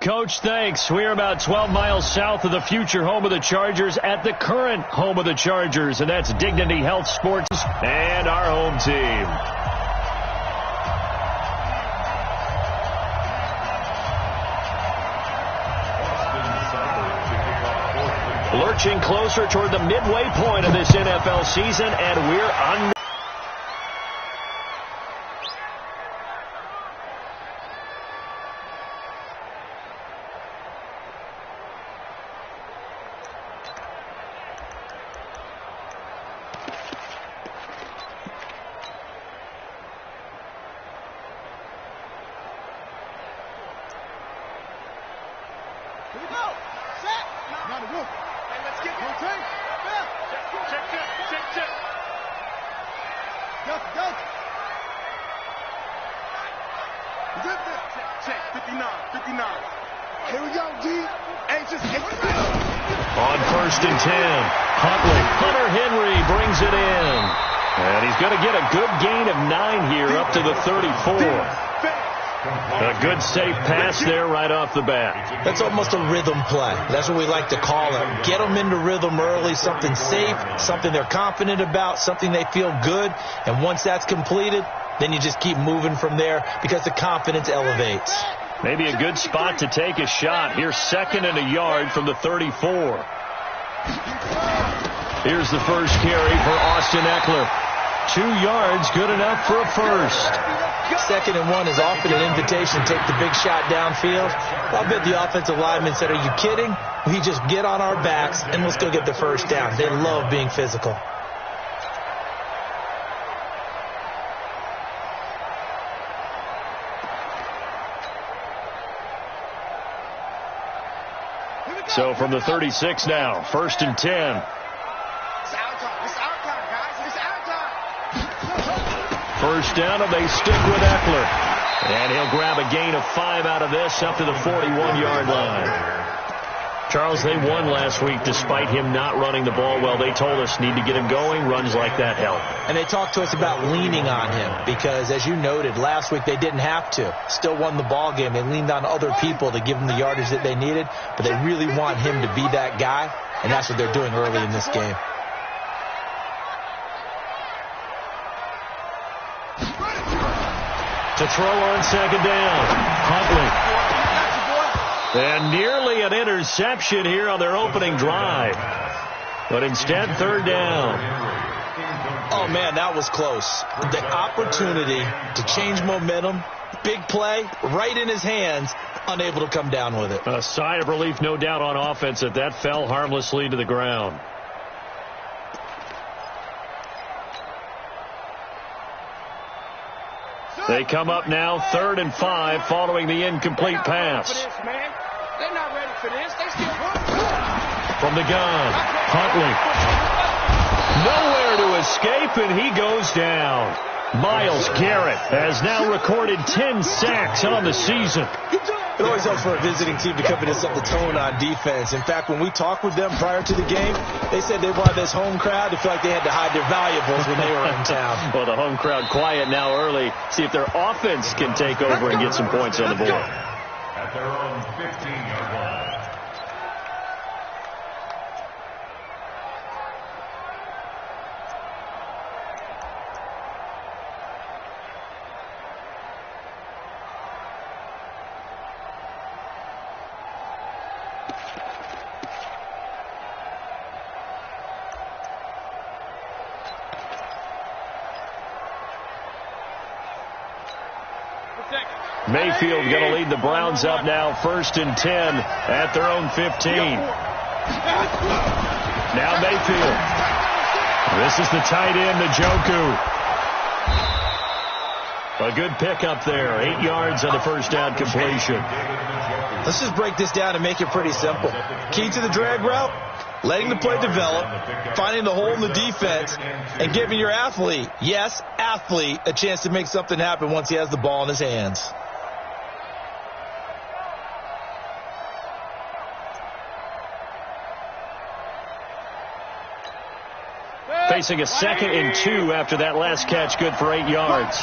Coach, thanks. We're about 12 miles south of the future home of the Chargers at the current home of the Chargers, and that's Dignity Health Sports and our home team. Lurching closer toward the midway point of this NFL season, and we're on. On 1st and 10, Hunter Henry brings it in. And he's going to get a good gain of 9 here up to the 34. A good safe pass there right off the bat. That's almost a rhythm play. That's what we like to call it. Get them into rhythm early, something safe, something they're confident about, something they feel good. And once that's completed, then you just keep moving from there because the confidence elevates. Maybe a good spot to take a shot. Here's 2nd and a yard from the 34. Here's the first carry for Austin Eckler. 2 yards, good enough for a first. 2nd and 1 is often an invitation to take the big shot downfield. I'll bet the offensive lineman said, "Are you kidding? We just get on our backs and let's go get the first down." They love being physical. So from the 36 now, 1st and 10. First down, and they stick with Eckler. And he'll grab a gain of 5 out of this up to the 41-yard line. Charles, they won last week despite him not running the ball well. They told us need to get him going. Runs like that help. And they talked to us about leaning on him because, as you noted, last week they didn't have to. Still won the ball game. They leaned on other people to give them the yardage that they needed, but they really want him to be that guy, and that's what they're doing early in this game. To throw on 2nd down, Huntley. And nearly an interception here on their opening drive. But instead, 3rd down. Oh, man, that was close. The opportunity to change momentum, big play, right in his hands, unable to come down with it. A sigh of relief, no doubt, on offense that fell harmlessly to the ground. They come up now 3rd and 5 following the incomplete pass. They're not ready for this. They still from the gun, Huntley. Nowhere to escape, and he goes down. Myles Garrett has now recorded 10 sacks on the season. It always helps for a visiting team to come in and set the tone on defense. In fact, when we talked with them prior to the game, they said they wanted this home crowd to feel like they had to hide their valuables when they were in town. Well, the home crowd quiet now early. See if their offense can take over and get some points on the board. At their own 15-yard line. Mayfield going to lead the Browns up now, 1st and 10 at their own 15. Now Mayfield. This is the tight end, Njoku. A good pickup there, 8 yards on the first down completion. Let's just break this down and make it pretty simple. Key to the drag route, letting the play develop, finding the hole in the defense, and giving your athlete, yes, athlete, a chance to make something happen once he has the ball in his hands. Facing a 2nd and 2 after that last catch, good for 8 yards.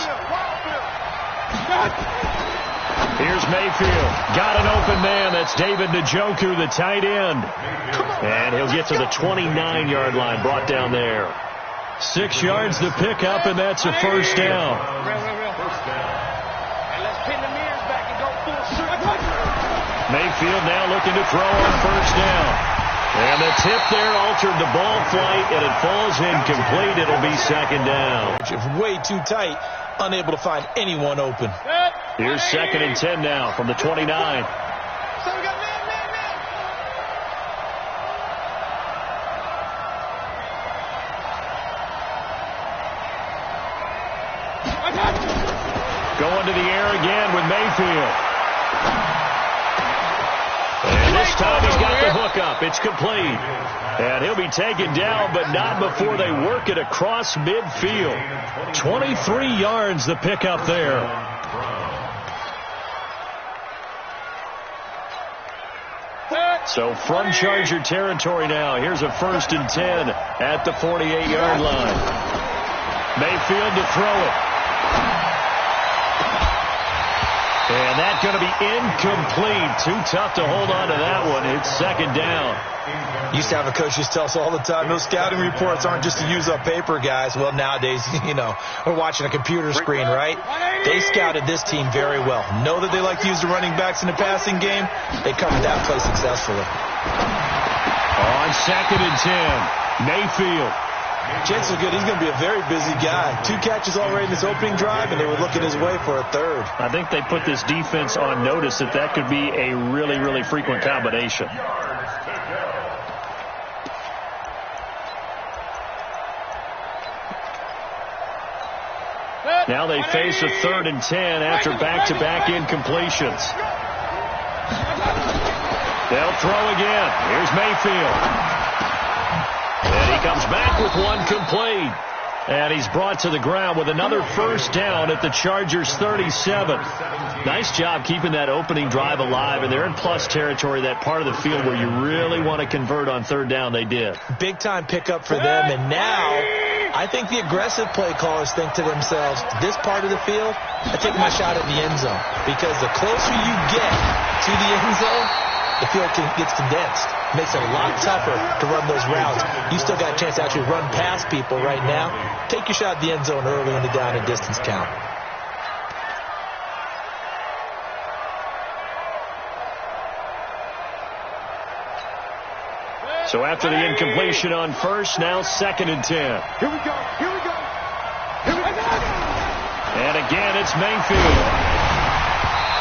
Here's Mayfield. Got an open man. That's David Njoku, the tight end. And he'll get to the 29-yard line, brought down there. 6 yards to pick up, and that's a first down. Mayfield now looking to throw on first down. And the tip there altered the ball flight, and it falls incomplete. It'll be second down. Way too tight, unable to find anyone open. Here's 2nd and 10 now from the 29. Going to the air again with Mayfield. And this time he's got the hook up. It's complete. And he'll be taken down, but not before they work it across midfield. 23 yards the pickup there. So from Charger territory now. Here's a 1st and 10 at the 48-yard line. Mayfield to throw it. And that's going to be incomplete. Too tough to hold on to that one. It's second down. Used to have a coach just tell us all the time, those scouting reports aren't just to use up paper, guys. Well, nowadays, we're watching a computer screen, right? They scouted this team very well. Know that they like to use the running backs in the passing game. They covered that play successfully. On 2nd and 10, Mayfield. Chances are good he's going to be a very busy guy. 2 catches already in this opening drive, and they were looking his way for a 3rd. I think they put this defense on notice that could be a really, really frequent combination. Now they face a 3rd and 10 after back-to-back incompletions. They'll throw again. Here's Mayfield. And he comes back with one complete. And he's brought to the ground with another first down at the Chargers' 37. Nice job keeping that opening drive alive, and they're in plus territory, that part of the field where you really want to convert on 3rd down. They did. Big-time pickup for them, and now I think the aggressive play callers think to themselves, this part of the field, I take my shot at the end zone, because the closer you get to the end zone, the field gets condensed. Makes it a lot tougher to run those routes. You still got a chance to actually run past people right now. Take your shot at the end zone early in the down and distance count. So after the incompletion on first, now 2nd and 10. Here we go. And again, it's Mayfield.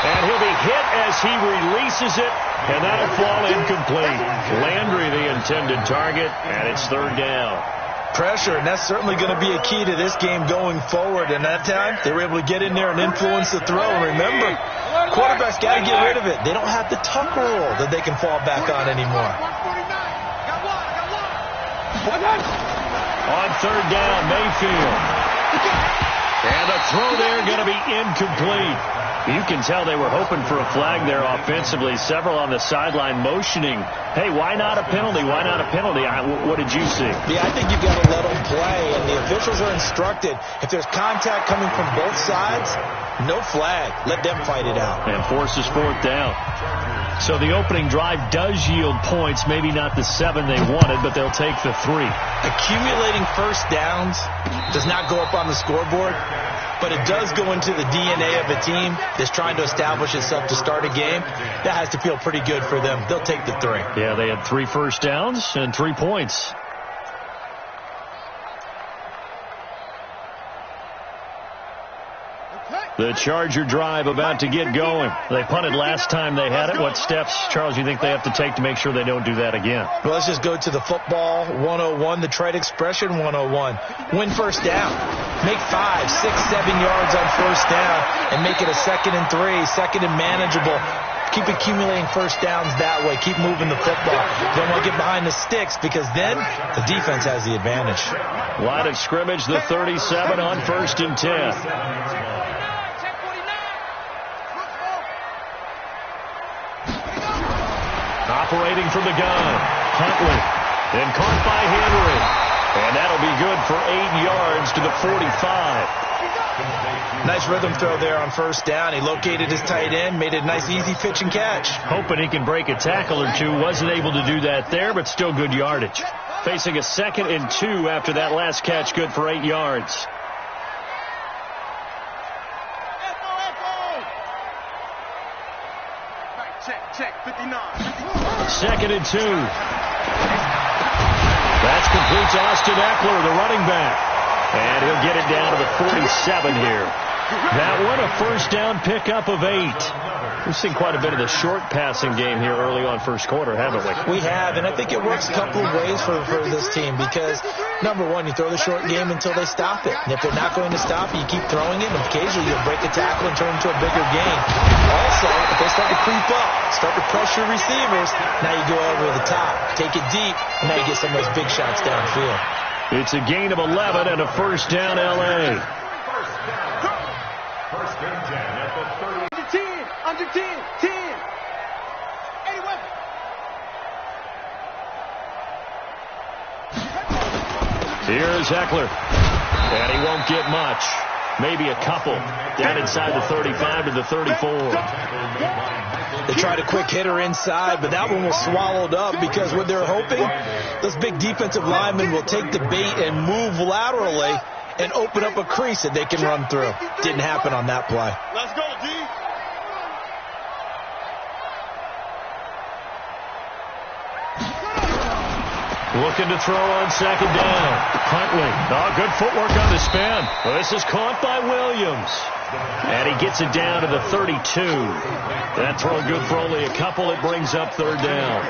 And he'll be hit as he releases it, and that'll fall incomplete. Landry, the intended target, and it's 3rd down. Pressure, and that's certainly going to be a key to this game going forward. And that time, they were able to get in there and influence the throw. And remember, quarterbacks got to get rid of it. They don't have the tuck rule that they can fall back on anymore. On 3rd down, Mayfield. And a throw there going to be incomplete. You can tell they were hoping for a flag there offensively. Several on the sideline motioning, hey, why not a penalty? Why not a penalty? What did you see? Yeah, I think you've got to let them play, and the officials are instructed, if there's contact coming from both sides, no flag. Let them fight it out. And forces 4th down. So the opening drive does yield points, maybe not the 7 they wanted, but they'll take the 3. Accumulating first downs does not go up on the scoreboard, but it does go into the DNA of a team that's trying to establish itself to start a game. That has to feel pretty good for them. They'll take the 3. Yeah, they had 3 first downs and 3 points. The Charger drive about to get going. They punted last time they had it. What steps, Charles, you think they have to take to make sure they don't do that again? Well, let's just go to the football 101, the trade expression 101. Win first down. Make 5, 6, 7 yards on first down and make it a 2nd and 3, 2nd and manageable. Keep accumulating first downs that way. Keep moving the football. Don't want to get behind the sticks because then the defense has the advantage. Line of scrimmage, the 37 on 1st and 10. Operating from the gun, Huntley, then caught by Henry, and that'll be good for 8 yards to the 45. Nice rhythm throw there on first down. He located his tight end, made it a nice easy pitch and catch. Hoping he can break a tackle or two. Wasn't able to do that there, but still good yardage. Facing a 2nd and 2 after that last catch, good for 8 yards. Check, 59. 2nd and 2. That's complete to Austin Eckler, the running back. And he'll get it down to the 47 here. That one, a first down pickup of 8. We've seen quite a bit of the short passing game here early on first quarter, haven't we? We have, and I think it works a couple of ways for this team because, number one, you throw the short game until they stop it. And if they're not going to stop it, you keep throwing it, and occasionally you'll break a tackle and turn it into a bigger game. Also, if they start to creep up, start to pressure receivers, now you go over the top, take it deep, and now you get some of those big shots downfield. It's a gain of 11 and a first down, L.A. First and 10 at the 30. Under 10. Anyway. Here's Eckler. And he won't get much. Maybe a couple. Down inside the 35 to the 34. They tried a quick hitter inside, but that one was swallowed up because what they're hoping, those big defensive linemen will take the bait and move laterally and open up a crease that they can run through. Didn't happen on that play. Let's go, D. Looking to throw on 2nd down. Huntley. Oh, good footwork on the spin. Well, this is caught by Williams. And he gets it down to the 32. That throw good for only a couple. It brings up 3rd down.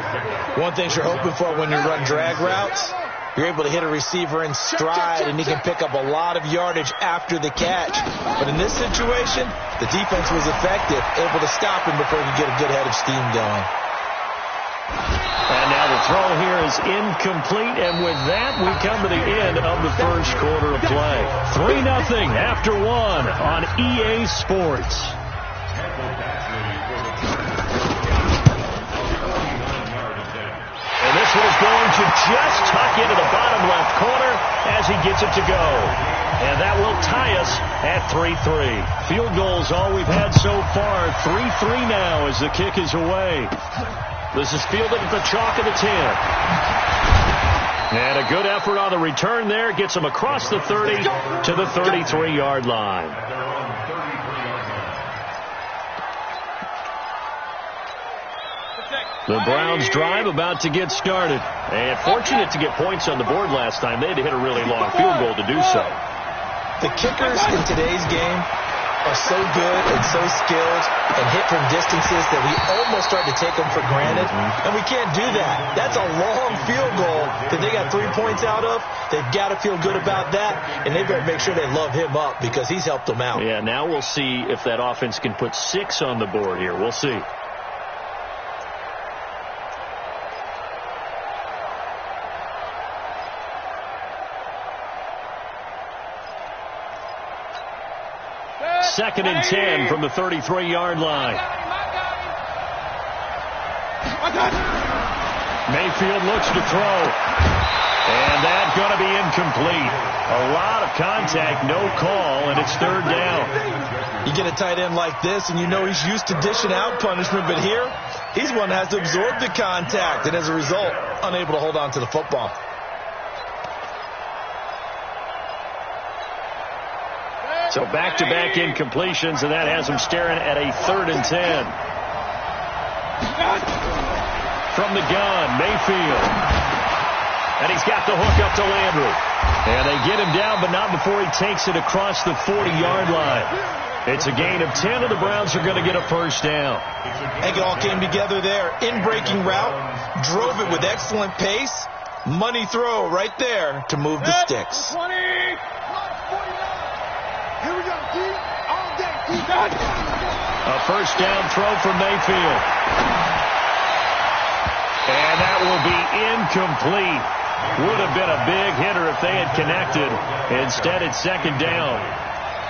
One thing you're hoping for when you run drag routes, you're able to hit a receiver in stride, and he can pick up a lot of yardage after the catch. But in this situation, the defense was effective, able to stop him before he could get a good head of steam going. And now the throw here is incomplete, and with that, we come to the end of the first quarter of play. 3-0 after 1 on EA Sports. And this one is going to just tuck into the bottom left corner as he gets it to go. And that will tie us at 3-3. Field goals all we've had so far. 3-3 now as the kick is away. This is fielded at the chalk of the 10. And a good effort on the return there. Gets him across the 30 to the 33-yard line. The Browns drive about to get started. And fortunate to get points on the board last time. They had to hit a really long field goal to do so. The kickers in today's game are so good and so skilled and hit from distances that we almost start to take them for granted. And we can't do that. That's a long field goal that they got 3 points out of. They've got to feel good about that, and they better make sure they love him up because he's helped them out. Yeah, now we'll see if that offense can put 6 on the board here. We'll see. Second and 10 from the 33-yard line. Mayfield looks to throw. And that's going to be incomplete. A lot of contact, no call, and it's 3rd down. You get a tight end like this, and you know he's used to dishing out punishment, but here, he's one that has to absorb the contact, and as a result, unable to hold on to the football. So back-to-back incompletions, and that has him staring at a 3rd and 10. From the gun, Mayfield. And he's got the hook up to Landry. And they get him down, but not before he takes it across the 40-yard line. It's a gain of 10, and the Browns are going to get a first down. I think it all came together there. In-breaking route, drove it with excellent pace. Money throw right there to move the sticks. Here we go, D. All day, D. A first down throw from Mayfield. And that will be incomplete. Would have been a big hitter if they had connected. Instead, it's 2nd down.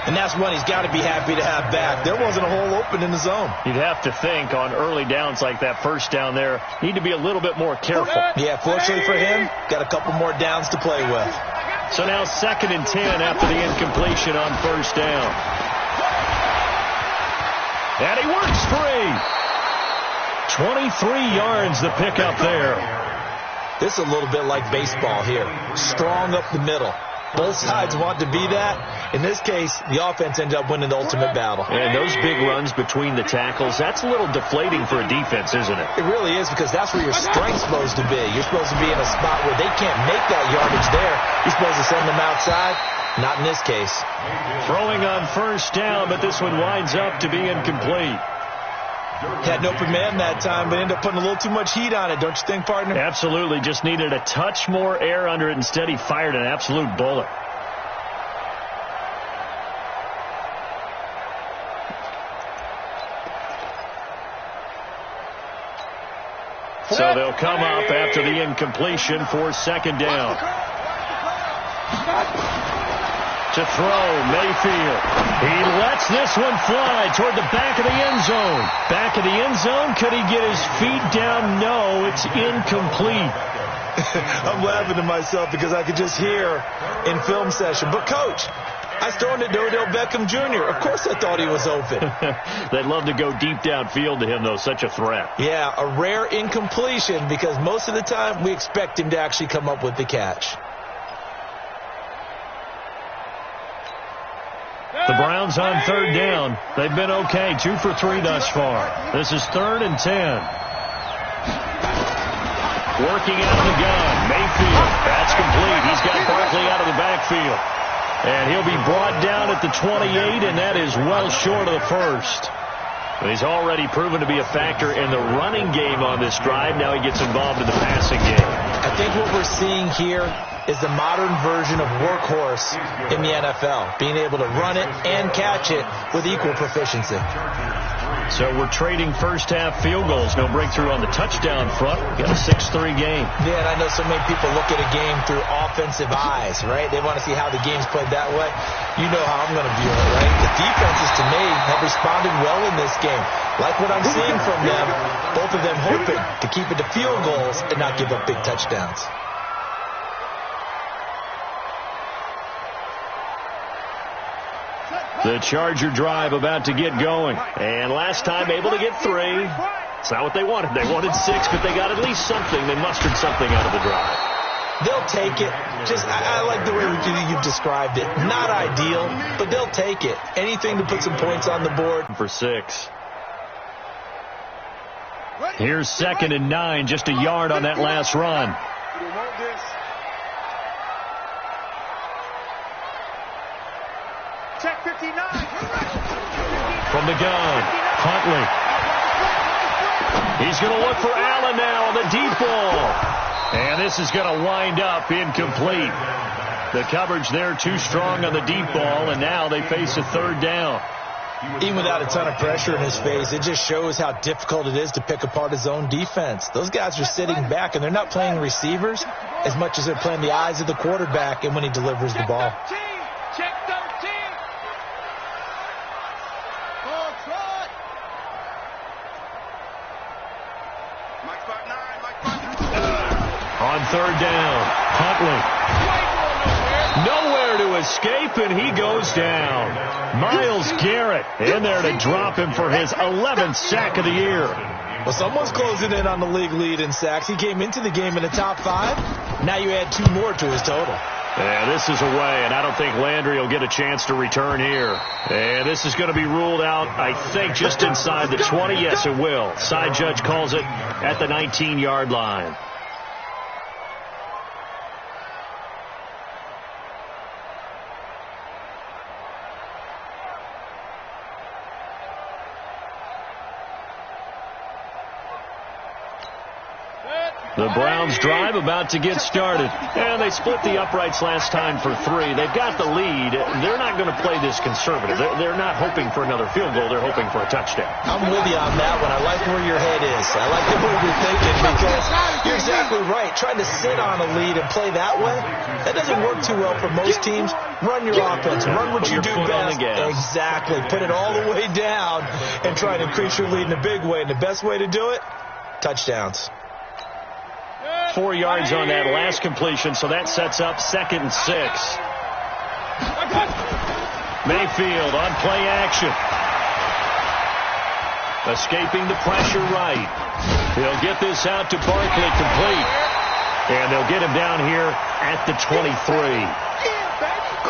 And that's one he's got to be happy to have back. There wasn't a hole open in the zone. You'd have to think on early downs like that first down there, need to be a little bit more careful. Yeah, fortunately for him, got a couple more downs to play with. So now 2nd and 10 after the incompletion on first down. And he works free. 23 yards the pickup there. This is a little bit like baseball here. Strong up the middle. Both sides want to be that. In this case, the offense ended up winning the ultimate battle. And those big runs between the tackles, that's a little deflating for a defense, isn't it? It really is, because that's where your strength's supposed to be. You're supposed to be in a spot where they can't make that yardage there. You're supposed to send them outside. Not in this case. Throwing on first down, but this one winds up to be incomplete. Had an open man that time, but ended up putting a little too much heat on it, don't you think, partner? Absolutely. Just needed a touch more air under it. Instead, he fired an absolute bullet. So they'll come up after the incompletion for 2nd down. To throw, Mayfield. He lets this one fly toward the back of the end zone. Back of the end zone. Could he get his feet down? No, it's incomplete. I'm laughing to myself because I could just hear in film session. But, Coach, I was throwing to Odell Beckham Jr. Of course I thought he was open. They'd love to go deep downfield to him, though. Such a threat. Yeah, a rare incompletion because most of the time we expect him to actually come up with the catch. The Browns on 3rd down. They've been okay. 2 for 3 thus far. This is 3rd and 10. Working out of the gun. Mayfield. That's complete. He's got Barkley out of the backfield. And he'll be brought down at the 28, and that is well short of the first. He's already proven to be a factor in the running game on this drive. Now he gets involved in the passing game. I think what we're seeing here is the modern version of workhorse in the NFL, being able to run it and catch it with equal proficiency. So we're trading first-half field goals. No breakthrough on the touchdown front. We got a 6-3 game. Yeah, and I know so many people look at a game through offensive eyes, right? They want to see how the game's played that way. You know how I'm going to view it, right? The defenses, to me, have responded well in this game. Like what I'm seeing from them, both of them hoping to keep it to field goals and not give up big touchdowns. The Charger drive about to get going. And last time able to get 3. It's not what they wanted. They wanted 6, but they got at least something. They mustered something out of the drive. They'll take it. I like the way you've described it. Not ideal, but they'll take it. Anything to put some points on the board. For 6. Here's 2nd and 9. Just a yard on that last run. Check 59. From the gun, Huntley. He's going to look for Allen now on the deep ball. And this is going to wind up incomplete. The coverage there too strong on the deep ball, and now they face a 3rd down. Even without a ton of pressure in his face, it just shows how difficult it is to pick apart his own defense. Those guys are sitting back, and they're not playing receivers as much as they're playing the eyes of the quarterback and when he delivers the ball. Check 13. On 3rd down, Huntley. Nowhere to escape, and he goes down. Myles Garrett in there to drop him for his 11th sack of the year. Well, someone's closing in on the league lead in sacks. He came into the game in the top 5. Now you add 2 more to his total. Yeah, this is away, and I don't think Landry will get a chance to return here. And this is going to be ruled out, I think, just inside the 20. Yes, it will. Side judge calls it at the 19-yard line. The Browns drive about to get started. And they split the uprights last time for 3. They've got the lead. They're not going to play this conservative. They're not hoping for another field goal. They're hoping for a touchdown. I'm with you on that one. I like where your head is. I like the way you're thinking because you're exactly right. Trying to sit on a lead and play that way, that doesn't work too well for most teams. Run your offense. Run what you do best. Exactly. Put it all the way down and try to increase your lead in a big way. And the best way to do it, touchdowns. 4 yards on that last completion, so that sets up 2nd and 6. Mayfield on play action. Escaping the pressure right. He'll get this out to Barkley, complete. And they'll get him down here at the 23.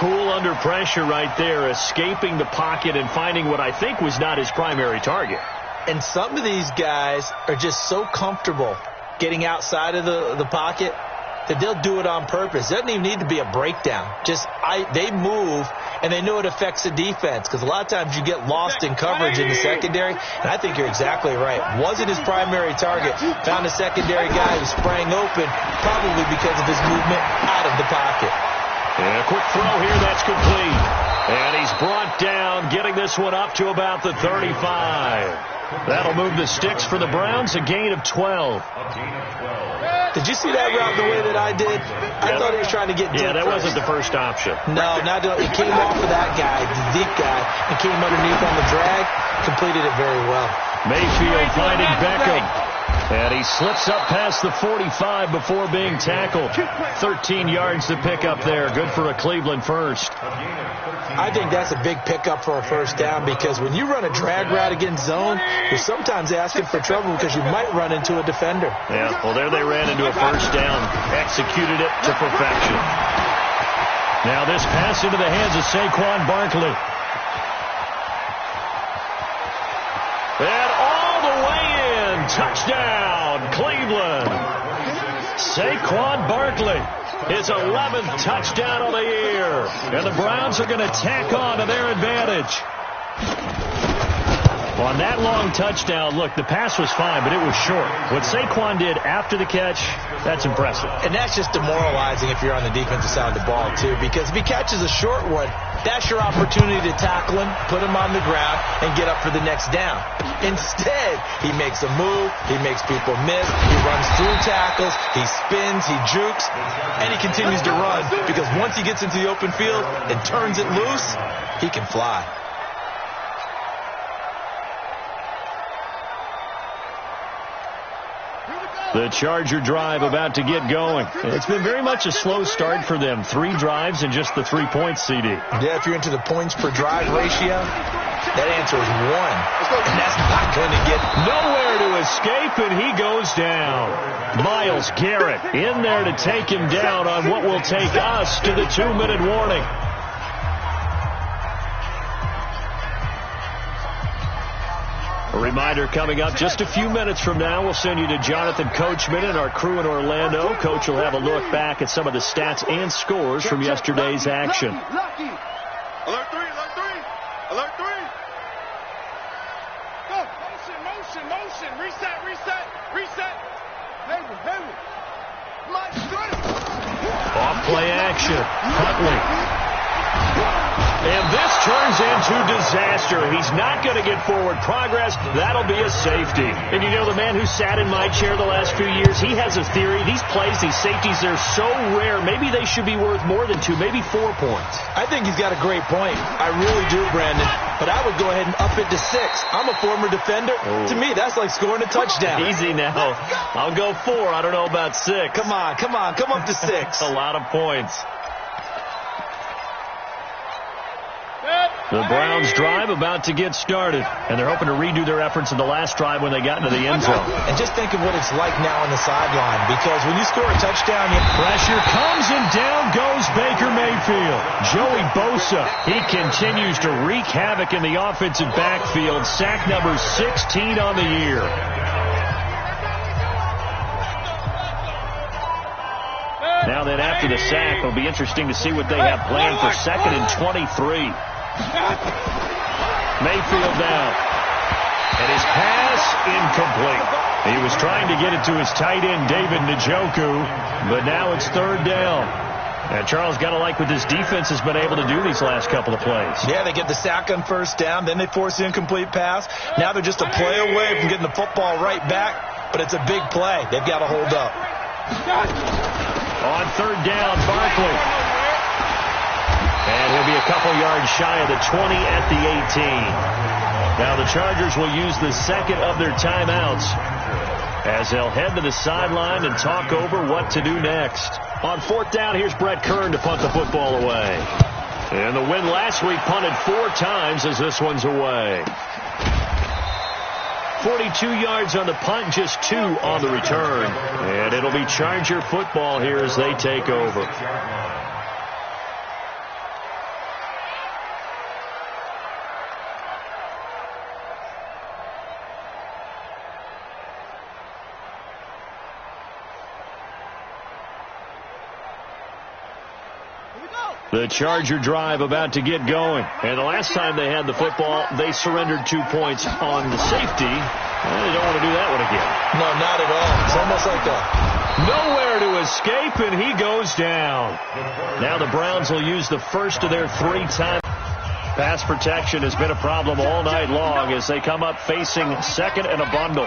Cool under pressure right there, escaping the pocket and finding what I think was not his primary target. And some of these guys are just so comfortable getting outside of the pocket that they'll do it on purpose. It doesn't even need to be a breakdown. They move, and they know it affects the defense, because a lot of times you get lost in coverage in the secondary, and I think you're exactly right. Wasn't his primary target. Found a secondary guy who sprang open, probably because of his movement out of the pocket. And a quick throw here, that's complete. And he's brought down, getting this one up to about the 35. That'll move the sticks for the Browns, a gain of 12. Did you see that route the way that I did? I thought he was trying to get deep. Yeah, that wasn't the first option. No, it came off of that guy, the deep guy, and came underneath on the drag. Completed it very well. Mayfield finding Beckham. And he slips up past the 45 before being tackled. 13 yards to pick up there. Good for a Cleveland first. I think that's a big pickup for a first down, because when you run a drag route against zone, you're sometimes asking for trouble because you might run into a defender. Yeah, well, there they ran into a first down. Executed it to perfection. Now this pass into the hands of Saquon Barkley. And all the way in. Touchdown, Cleveland. Saquon Barkley. His 11th touchdown of the year. And the Browns are going to tack on to their advantage. On that long touchdown, look, the pass was fine, but it was short. What Saquon did after the catch, that's impressive. And that's just demoralizing if you're on the defensive side of the ball, too, because if he catches a short one, that's your opportunity to tackle him, put him on the ground, and get up for the next down. Instead, he makes a move, he makes people miss, he runs through tackles, he spins, he jukes, and he continues to run, because once he gets into the open field and turns it loose, he can fly. The Charger drive about to get going. It's been very much a slow start for them. 3 drives and just the 3 points, CD. Yeah, if you're into the points per drive ratio, that answer is 1. And that's not going to get nowhere to escape, and he goes down. Myles Garrett in there to take him down on what will take us to the 2-minute warning. A reminder coming up just a few minutes from now. We'll send you to Jonathan Coachman and our crew in Orlando. Coach will have a look back at some of the stats and scores from yesterday's action. Lucky. Alert 3, alert 3. Alert 3. Go. Motion. Reset. Heavy. Off play action. Huntley. And this turns into disaster. He's not going to get forward progress. That'll be a safety. And you know, the man who sat in my chair the last few years, he has a theory. These plays, these safeties, they're so rare. Maybe they should be worth more than 2, maybe 4 points. I think he's got a great point. I really do, Brandon. But I would go ahead and up it to 6. I'm a former defender. Oh. To me, that's like scoring a touchdown. Easy now. I'll go 4. I don't know about 6. Come on. Come up to 6. A lot of points. The Browns drive about to get started, and they're hoping to redo their efforts in the last drive when they got into the end zone. And just think of what it's like now on the sideline, because when you score a touchdown, pressure comes and down goes Baker Mayfield. Joey Bosa, he continues to wreak havoc in the offensive backfield. Sack number 16 on the year. Now then, after the sack, it'll be interesting to see what they have planned for 2nd and 23. Mayfield down. And his pass incomplete. He was trying to get it to his tight end, David Njoku, but now it's 3rd down. And Charles, got to like what this defense has been able to do these last couple of plays. Yeah, they get the sack on 1st down, then they force the incomplete pass. Now they're just a play away from getting the football right back, but it's a big play. They've got to hold up. On 3rd down, Barkley. And he'll be a couple yards shy of the 20 at the 18. Now the Chargers will use the 2nd of their timeouts. as they'll head to the sideline and talk over what to do next. On fourth down, here's Brett Kern to punt the football away. And the win last week punted 4 times as this one's away. 42 yards on the punt, just 2 on the return. And it'll be Charger football here as they take over. The Charger drive about to get going. And the last time they had the football, they surrendered 2 points on the safety. They don't want to do that one again. No, not at all. It's almost like nowhere to escape, and he goes down. Now the Browns will use the first of their 3 times. Pass protection has been a problem all night long as they come up facing second and a bundle.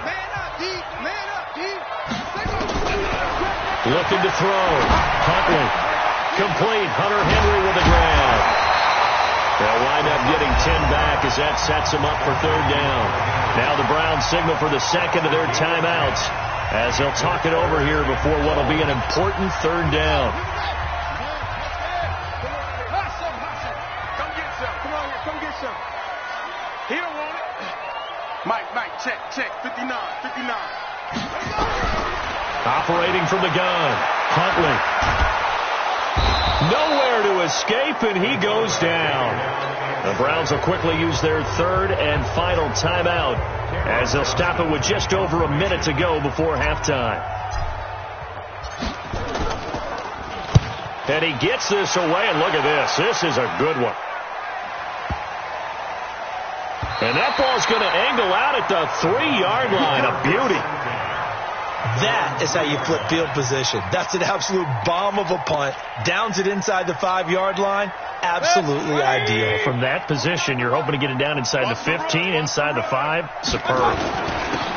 Looking to throw. Huntley. Complete. Hunter Henry with a grab. They'll wind up getting 10 back as that sets them up for 3rd down. Now the Browns signal for the second of their timeouts as they'll talk it over here before what will be an important 3rd down. Come get some. Come on here. Come get some. He don't want it. Mike, check. 59. Operating from the gun. Huntley. Nowhere to escape, and he goes down. The Browns will quickly use their 3rd and final timeout as they'll stop it with just over a minute to go before halftime. And he gets this away, and look at this. This is a good one. And that ball's going to angle out at the 3-yard line. A beauty. That is how you flip field position. That's an absolute bomb of a punt. Downs it inside the 5-yard line. Absolutely ideal. From that position, you're hoping to get it down inside the 15, inside the 5. Superb.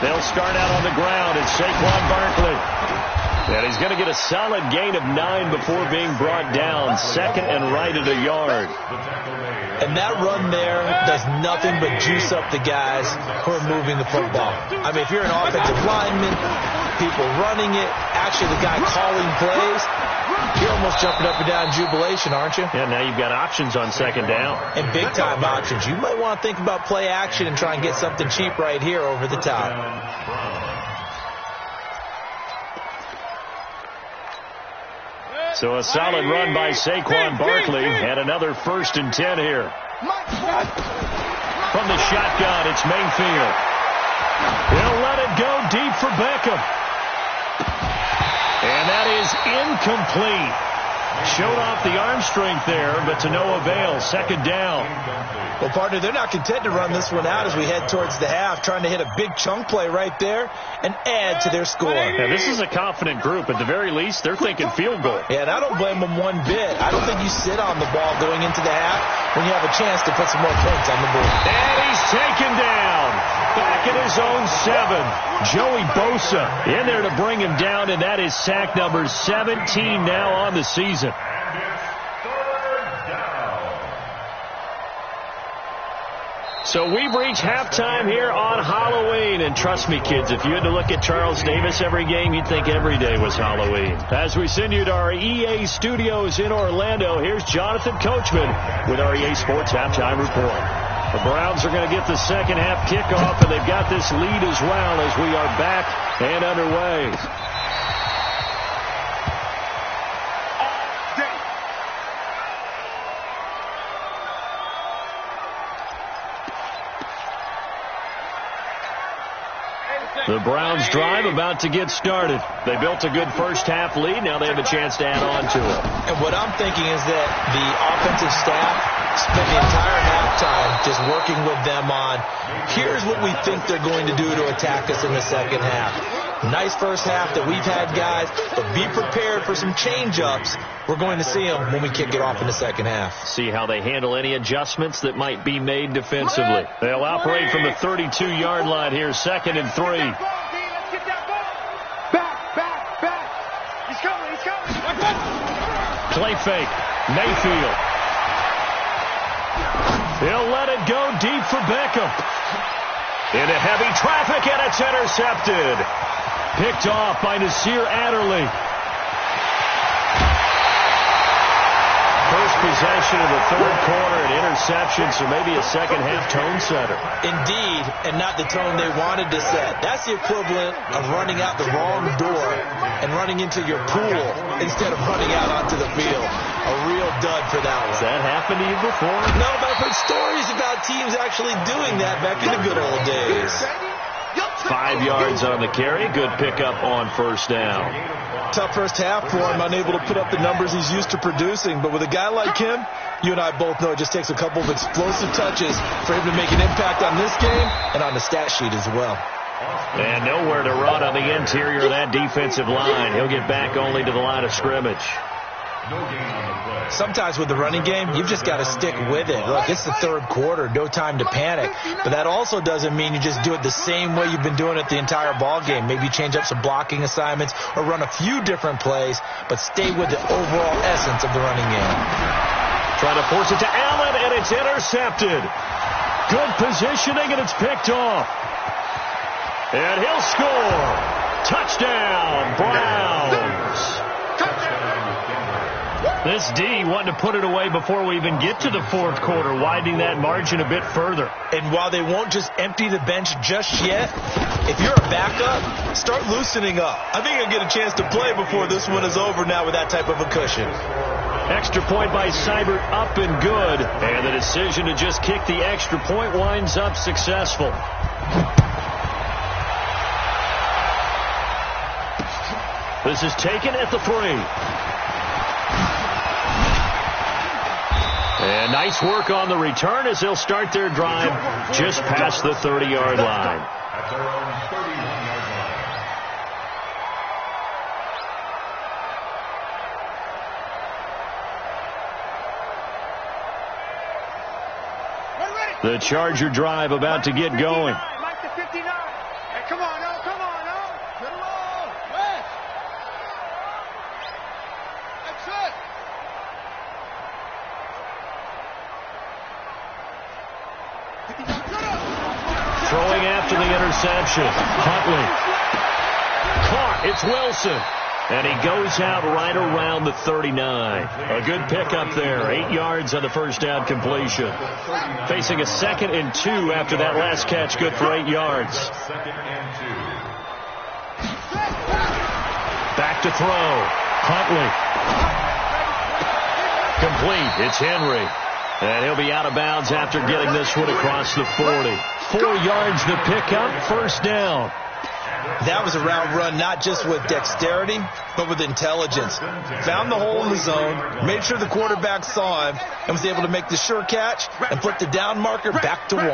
They'll start out on the ground. It's Saquon Barkley. And he's going to get a solid gain of 9 before being brought down. 2nd and right at a yard. And that run there does nothing but juice up the guys who are moving the football. I mean, if you're an offensive lineman, people running it, actually the guy calling plays, you're almost jumping up and down in jubilation, aren't you? Yeah, now you've got options on 2nd down. And big-time options. You might want to think about play action and try and get something cheap right here over the top. So a solid run by Saquon Barkley and another 1st and 10 here. From the shotgun, it's Mayfield. He'll let it go deep for Beckham. And that is incomplete. Showed off the arm strength there, but to no avail. 2nd down. Well, partner, they're not content to run this one out as we head towards the half, trying to hit a big chunk play right there and add to their score. Now, this is a confident group. At the very least, they're thinking field goal. Yeah, and I don't blame them one bit. I don't think you sit on the ball going into the half when you have a chance to put some more points on the board. And he's taken down. Back at his own 7. Joey Bosa in there to bring him down, and that is sack number 17 now on the season. So we've reached halftime here on Halloween. And trust me, kids, if you had to look at Charles Davis every game, you'd think every day was Halloween. As we send you to our EA studios in Orlando, here's Jonathan Coachman with our EA Sports Halftime Report. The Browns are going to get the 2nd half kickoff, and they've got this lead as well as we are back and underway. The Browns drive about to get started. They built a good 1st half lead. Now they have a chance to add on to it. And what I'm thinking is that the offensive staff spent the entire halftime just working with them on, here's what we think they're going to do to attack us in the 2nd half. Nice 1st half that we've had, guys, but be prepared for some change-ups. We're going to see them when we kick it off in the 2nd half. See how they handle any adjustments that might be made defensively. They'll operate from the 32-yard line here, 2nd and 3. Back. He's coming. Play fake. Mayfield. He'll let it go deep for Beckham. Into heavy traffic, and it's intercepted. Picked off by Nasir Adderley. First possession of the third quarter, an interception, so maybe a second-half tone setter. Indeed, and not the tone they wanted to set. That's the equivalent of running out the wrong door and running into your pool instead of running out onto the field. A real dud for that one. Has that happened to you before? No, but I've heard stories about teams actually doing that back in the good old days. 5 yards on the carry. Good pickup on first down. Tough first half for him, unable to put up the numbers he's used to producing. But with a guy like him, you and I both know it just takes a couple of explosive touches for him to make an impact on this game and on the stat sheet as well. And nowhere to run on the interior of that defensive line. He'll get back only to the line of scrimmage. Sometimes with the running game, you've just got to stick with it. Look, it's the third quarter, no time to panic. But that also doesn't mean you just do it the same way you've been doing it the entire ball game. Maybe change up some blocking assignments or run a few different plays, but stay with the overall essence of the running game. Trying to force it to Allen, and it's intercepted. Good positioning, and it's picked off. And he'll score. Touchdown, Browns. This D wanting to put it away before we even get to the fourth quarter, widening that margin a bit further. And while they won't just empty the bench just yet, if you're a backup, start loosening up. I think you'll get a chance to play before this one is over now with that type of a cushion. Extra point by Seibert, up and good. And the decision to just kick the extra point winds up successful. This is taken at the 3. And nice work on the return as they'll start their drive just past the 30-yard line. At their own 31-yard line. The Charger drive about to get going. Mike to 59. Hey, come on, no, come on, no. Get along. West. That's it. Throwing after the interception. Huntley. Caught. It's Wilson. And he goes out right around the 39. A good pickup there. 8 yards on the first down completion. Facing a 2nd and 2 after that last catch. Good for 8 yards. 2nd and 2. Back to throw. Huntley. Complete. It's Henry. And he'll be out of bounds after getting this one across the 40. 4 yards to pick up, first down. That was a route run not just with dexterity, but with intelligence. Found the hole in the zone, made sure the quarterback saw him, and was able to make the sure catch and put the down marker back to 1.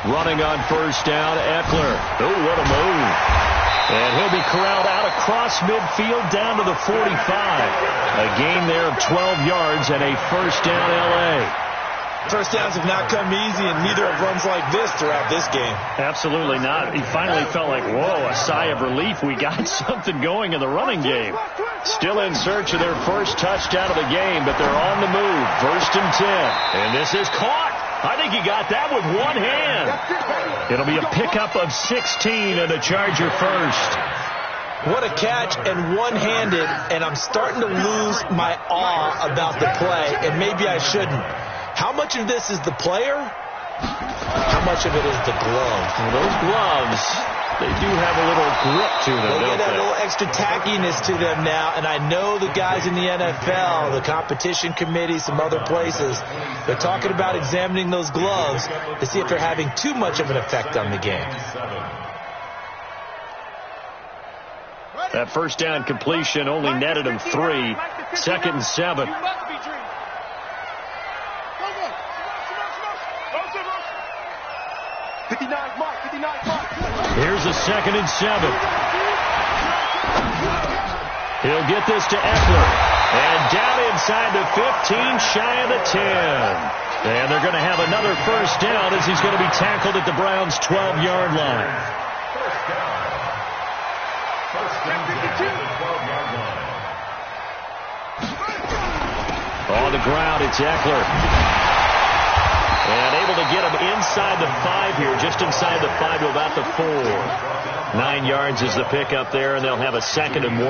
Running on first down, Eckler. Oh, what a move. And he'll be corralled out across midfield down to the 45. A gain there of 12 yards and a first down L.A. First downs have not come easy, and neither have runs like this throughout this game. Absolutely not. He finally felt like, whoa, a sigh of relief. We got something going in the running game. Still in search of their first touchdown of the game, but they're on the move. 1st and 10. And this is caught. I think he got that with one hand. It'll be a pickup of 16 and a Charger first. What a catch and one-handed, and I'm starting to lose my awe about the play, and maybe I shouldn't. How much of this is the player? How much of it is the glove? Well, those gloves, they do have a little grip to them, they don't get a they? little extra tackiness to them now, and I know the guys in the NFL, the competition committee, some other places, they're talking about examining those gloves to see if they're having too much of an effect on the game. That first down completion only netted him 3. 2nd and 7. Here's a 2nd and 7. He'll get this to Eckler. And down inside the 15, shy of the 10. And they're going to have another first down as he's going to be tackled at the Browns' 12-yard line. First down at the 12-yard line. On the ground, it's Eckler. And able to get him inside the 5 here, just inside the 5 to about the 4. 9 yards is the pickup there, and they'll have a 2nd and 1.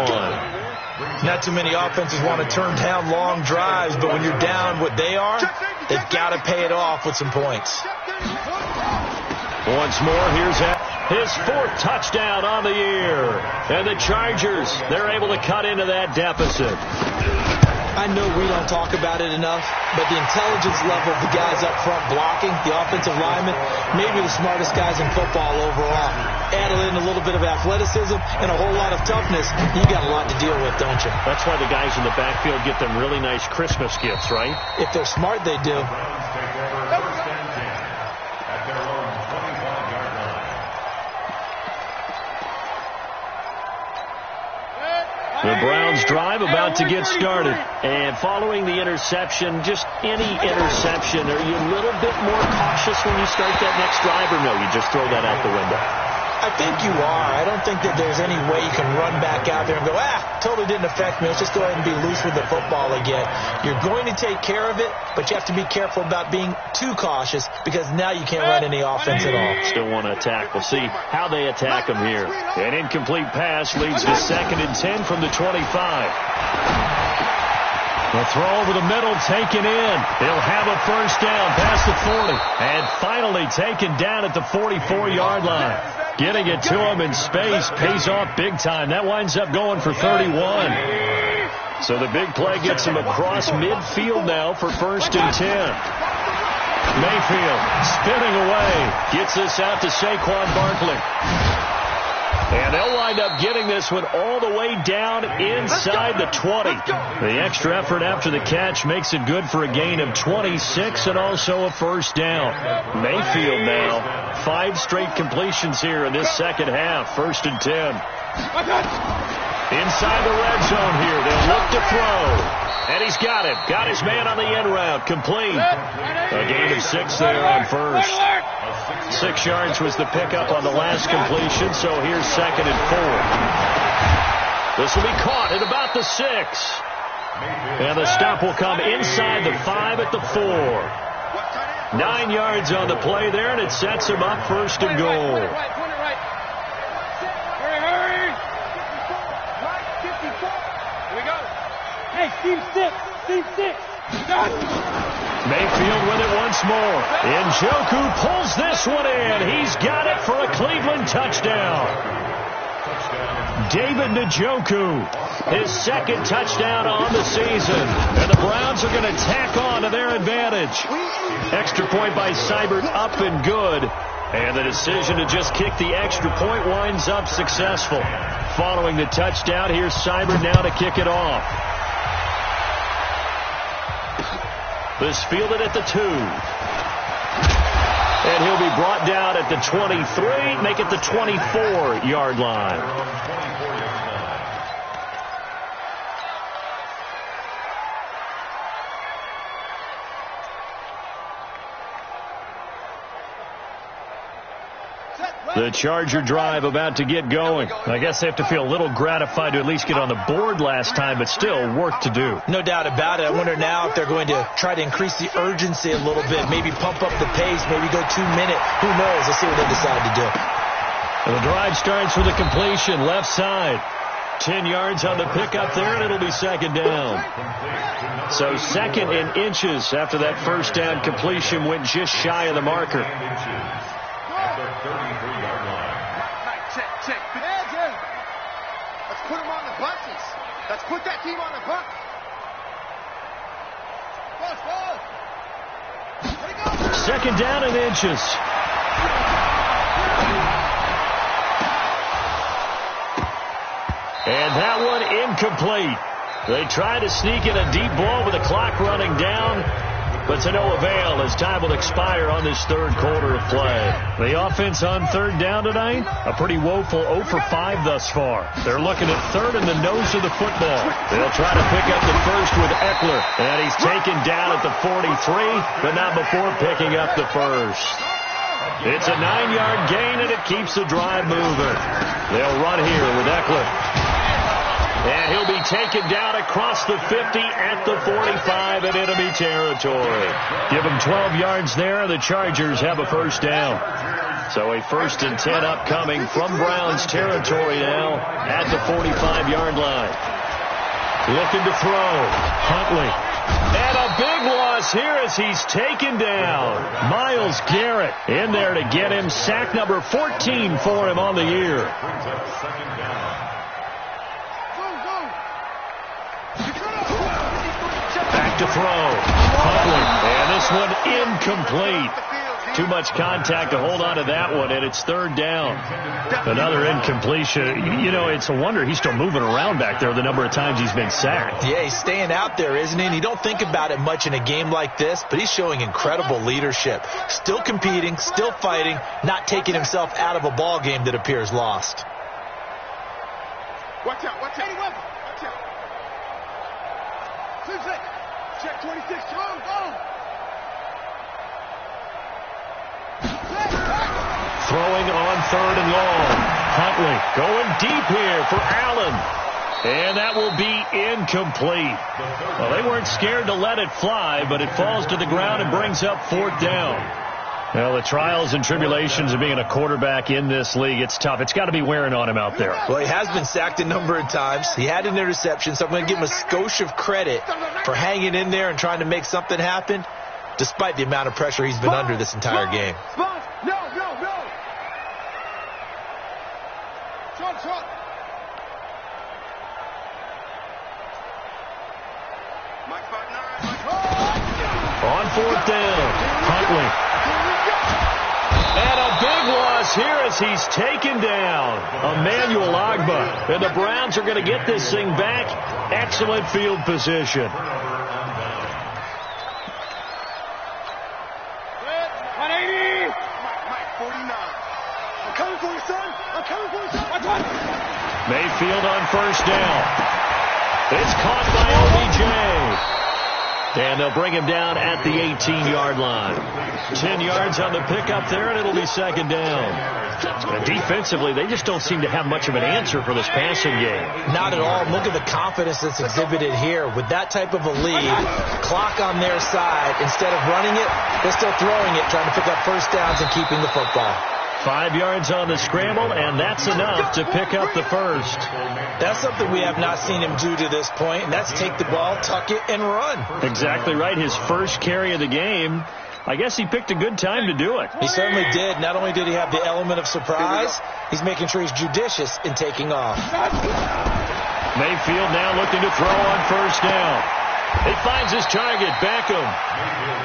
Not too mmany offenses want to turn down long drives, but when you're down what they are, they've got to pay it off with some points. Once more, here's his 4th touchdown on the year. And the Chargers, they're able to cut into that deficit. I know we don't talk about it enough, but the intelligence level of the guys up front blocking, the offensive linemen, maybe the smartest guys in football overall. Add in a little bit of athleticism and a whole lot of toughness, you got a lot to deal with, don't you? That's why the guys in the backfield get them really nice Christmas gifts, right? If they're smart, they do. The Browns drive about to get started. And following the interception, just any interception, are you a little bit more cautious when you start that next drive, or no, you just throw that out the window? I think you are. I don't think that there's any way you can run back out there and go, totally didn't affect me. Let's just go ahead and be loose with the football again. You're going to take care of it, but you have to be careful about being too cautious because now you can't run any offense at all. Still want to attack. We'll see how they attack them here. An incomplete pass leads to 2nd and 10 from the 25. The throw over the middle taken in. He'll have a 1st down past the 40. And finally taken down at the 44-yard line. Getting it to him in space pays off big time. That winds up going for 31. So the big play gets him across midfield now for 1st and 10. Mayfield spinning away. Gets this out to Saquon Barkley. And they'll wind up getting this one all the way down inside the 20. The extra effort after the catch makes it good for a gain of 26 and also a 1st down. Mayfield now, 5 straight completions here in this second half. 1st and 10. Inside the red zone here. They'll look to throw. And he's got him. Got his man on the end route. Complete. A gain of 6 there on 1st. 6 yards was the pickup on the last completion, so here's 2nd and 4. This will be caught at about the 6. And the stop will come inside the 5 at the 4. 9 yards on the play there, and it sets him up 1st and goal. Hey, Steve 6. Mayfield with it once more. Njoku pulls this one in. He's got it for a Cleveland touchdown. David Njoku, his 2nd touchdown on the season. And the Browns are going to tack on to their advantage. Extra point by Seibert up and good. And the decision to just kick the extra point winds up successful. Following the touchdown, here's Seibert now to kick it off. This fielded at the 2. And he'll be brought down at the 23, make it the 24-yard line. The Charger drive about to get going. I guess they have to feel a little gratified to at least get on the board last time, but still work to do. No doubt about it. I wonder now if they're going to try to increase the urgency a little bit, maybe pump up the pace, maybe go 2-minute. Who knows? Let's see what they decide to do. And the drive starts with a completion left side. 10 yards on the pickup there, and it'll be 2nd down. So 2nd and inches after that 1st down completion went just shy of the marker. Let's put them on the buses. Let's put that team on the bus. Bus. 2nd down and inches. And that one incomplete. They try to sneak in a deep ball with the clock running down, but to no avail as time will expire on this 3rd quarter of play. The offense on 3rd down tonight, a pretty woeful 0 for 5 thus far. They're looking at 3rd in the nose of the football. They'll try to pick up the 1st with Eckler, and he's taken down at the 43, but not before picking up the 1st. It's a 9-yard gain, and it keeps the drive moving. They'll run here with Eckler. And he'll be taken down across the 50 at the 45 in enemy territory. Give him 12 yards there. The Chargers have a first down. So a 1st and 10 upcoming from Browns territory now at the 45-yard line. Looking to throw. Huntley. And a big loss here as he's taken down. Myles Garrett in there to get him. Sack number 14 for him on the year. Back to throw. Huntley. And this one incomplete. Too much contact to hold on to that one, and it's 3rd down. Another incompletion. You know, it's a wonder he's still moving around back there the number of times he's been sacked. Yeah, he's staying out there, isn't he? And you don't think about it much in a game like this, but he's showing incredible leadership. Still competing, still fighting, not taking himself out of a ball game that appears lost. Watch out, watch out. Watch out. Check 26, strong, go. Throwing on 3rd and long. Huntley going deep here for Allen. And that will be incomplete. Well, they weren't scared to let it fly, but it falls to the ground and brings up 4th down. Well, the trials and tribulations of being a quarterback in this league, it's tough. It's got to be wearing on him out there. Well, he has been sacked a number of times. He had an interception, so I'm going to give him a skosh of credit for hanging in there and trying to make something happen, despite the amount of pressure he's been under this entire game. No. Shot. Mike 5'9". On 4th down, Huntley. And a big loss here as he's taken down. Emmanuel Ogbah. And the Browns are going to get this thing back. Excellent field position. 180. Mike 49. I'm coming for you, son. Mayfield on 1st down. It's caught by OBJ. And they'll bring him down at the 18-yard line. 10 yards on the pickup there, and it'll be 2nd down. And defensively, they just don't seem to have much of an answer for this passing game. Not at all. Look at the confidence that's exhibited here. With that type of a lead, clock on their side, instead of running it, they're still throwing it, trying to pick up 1st downs and keeping the football. 5 yards on the scramble, and that's enough to pick up the 1st. That's something we have not seen him do to this point, and that's take the ball, tuck it, and run. Exactly right. His first carry of the game. I guess he picked a good time to do it. He certainly did. Not only did he have the element of surprise, he's making sure he's judicious in taking off. Mayfield now looking to throw on 1st down. He finds his target, Beckham.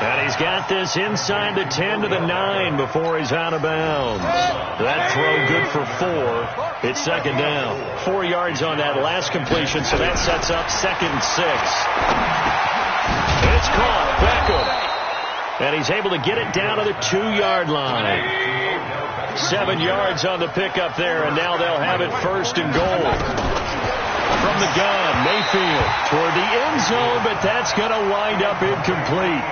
And he's got this inside the 10 to the 9 before he's out of bounds. That throw good for 4. It's 2nd down. 4 yards on that last completion, so that sets up 2nd and 6. It's caught, Beckham. And he's able to get it down to the 2-yard line. 7 yards on the pickup there, and now they'll have it 1st and goal. From the gun, Mayfield toward the end zone, but that's going to wind up incomplete.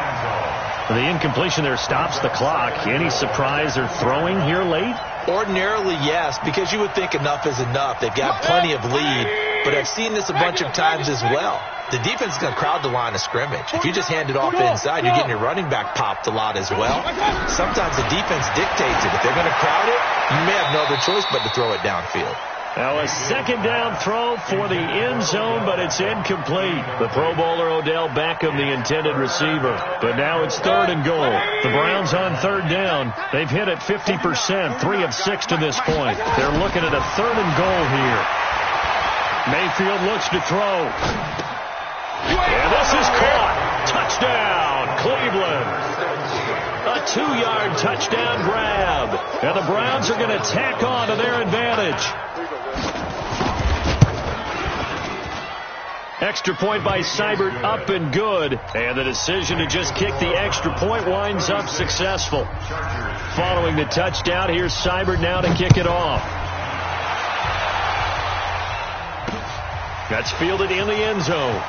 The incompletion there stops the clock. Any surprise they're throwing here late? Ordinarily, yes, because you would think enough is enough. They've got plenty of lead, but I've seen this a bunch of times as well. The defense is going to crowd the line of scrimmage. If you just hand it off inside, you're getting your running back popped a lot as well. Sometimes the defense dictates it. If they're going to crowd it, you may have no other choice but to throw it downfield. Now a 2nd down throw for the end zone, but it's incomplete. The Pro Bowler Odell Beckham, the intended receiver. But now it's 3rd and goal. The Browns on 3rd down. They've hit it 50%, 3 of 6 to this point. They're looking at a 3rd and goal here. Mayfield looks to throw. And this is caught. Touchdown, Cleveland. A 2-yard touchdown grab. And the Browns are going to tack on to their advantage. Extra point by Seibert up and good. And the decision to just kick the extra point winds up successful. Following the touchdown, here's Seibert now to kick it off. That's fielded in the end zone.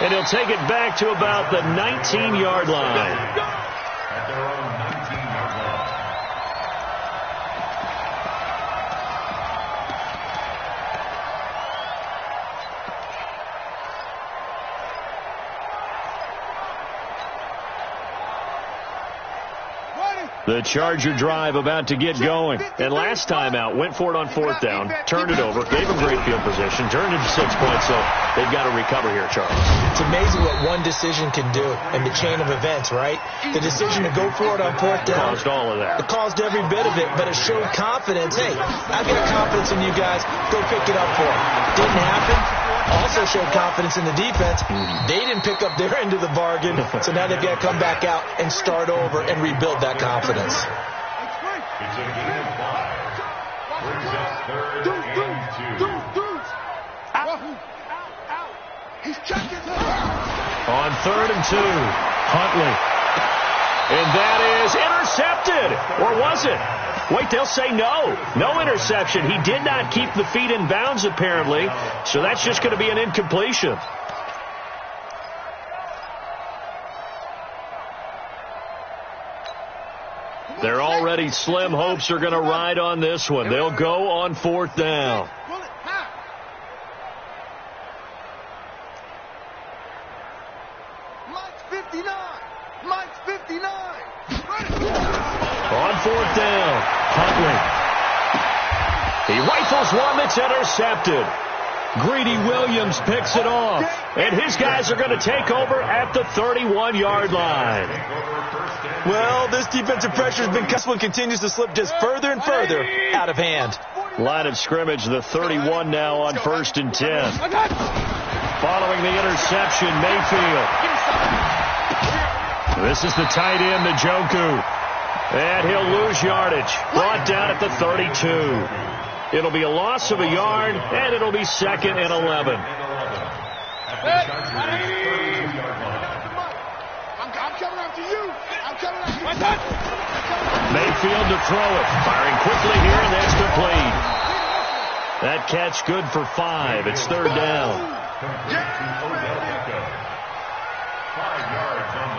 And he'll take it back to about the 19-yard line. The Charger drive about to get going. And last time out, went for it on fourth down, turned it over, gave them great field position, turned it to 6 points, so they've got to recover here, Charles. It's amazing what one decision can do in the chain of events, right? The decision to go for it on fourth down. Caused all of that. It caused every bit of it, but it showed confidence. Hey, I've got confidence in you guys. Go pick it up for them. Didn't happen. Also showed confidence in the defense. They didn't pick up their end of the bargain, so now they've got to come back out and start over and rebuild that confidence. It's a gain of 5. Brings us third and 2. Out. He's checking. On 3rd and 2, Huntley. And that is intercepted. Or was it? Wait, they'll say no. No interception. He did not keep the feet in bounds, apparently. So that's just going to be an incompletion. Their already slim hopes are going to ride on this one. They'll go on 4th down. Mike's 59. On 4th down, Huntley. He rifles one that's intercepted. Greedy Williams picks it off. And his guys are going to take over at the 31-yard line. Well, this defensive pressure has been, this one continues to slip just further and further out of hand. Line of scrimmage, the 31 now on 1st and 10. Following the interception, Mayfield. This is the tight end, Njoku. And he'll lose yardage. Brought down at the 32. It'll be a loss of a yard, and it'll be 2nd and 11. I'm coming after you. Mayfield to throw it. Firing quickly here, and that's complete. That catch good for 5. It's 3rd down.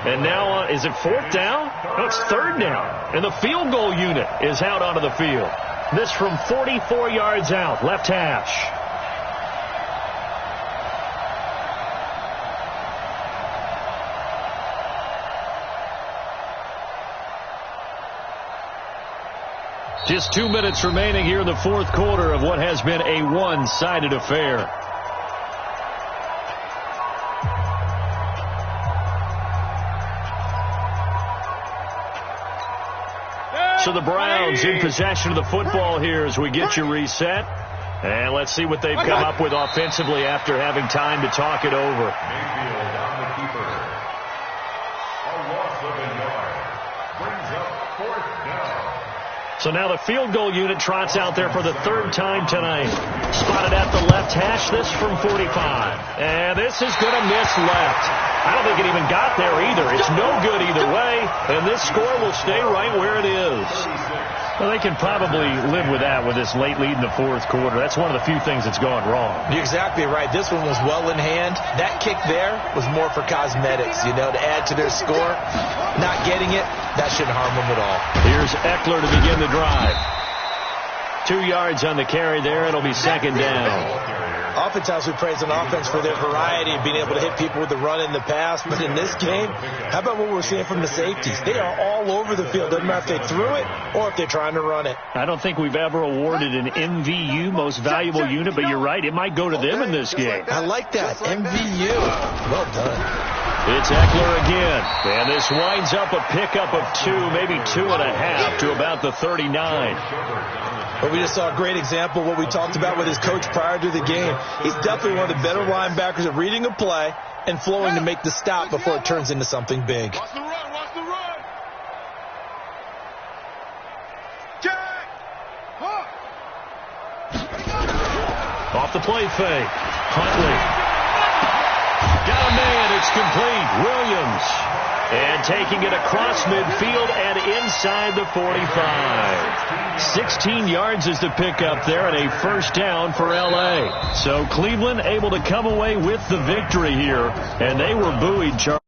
And now, is it 4th down? No, it's 3rd down. And the field goal unit is out onto the field. This from 44 yards out, left hash. Just 2 minutes remaining here in the 4th quarter of what has been a one-sided affair. So the Browns in possession of the football here as we get you reset. And let's see what they've come up with offensively after having time to talk it over. Mayfield on the keeper. A loss of a yard. Brings up 4th down. So now the field goal unit trots out there for the 3rd time tonight. Spotted at the left hash, this from 45. And this is going to miss left. I don't think it even got there either. It's no good either way, and this score will stay right where it is. Well, they can probably live with that with this late lead in the 4th quarter. That's one of the few things that's gone wrong. You're exactly right. This one was well in hand. That kick there was more for cosmetics, to add to their score. Not getting it, that shouldn't harm them at all. Here's Eckler to begin the drive. 2 yards on the carry there. It'll be 2nd down. Oftentimes we praise an offense for their variety of being able to hit people with the run and the pass. But in this game, how about what we're seeing from the safeties? They are all over the field. Doesn't matter if they threw it or if they're trying to run it. I don't think we've ever awarded an MVU, most valuable unit, but you're right. It might go to them in this game. I like that. MVU. Well done. It's Eckler again. And this winds up a pickup of 2, maybe 2.5 to about the 39. But we just saw a great example of what we talked about with his coach prior to the game. He's definitely one of the better linebackers at reading a play and flowing to make the stop before it turns into something big. Watch the run. Jack! Off the play fake. Huntley. Got a man. It's complete. Williams. And taking it across midfield and inside the 45. 16 yards is the pickup there and a 1st down for L.A. So Cleveland able to come away with the victory here. And they were buoyed, Charles.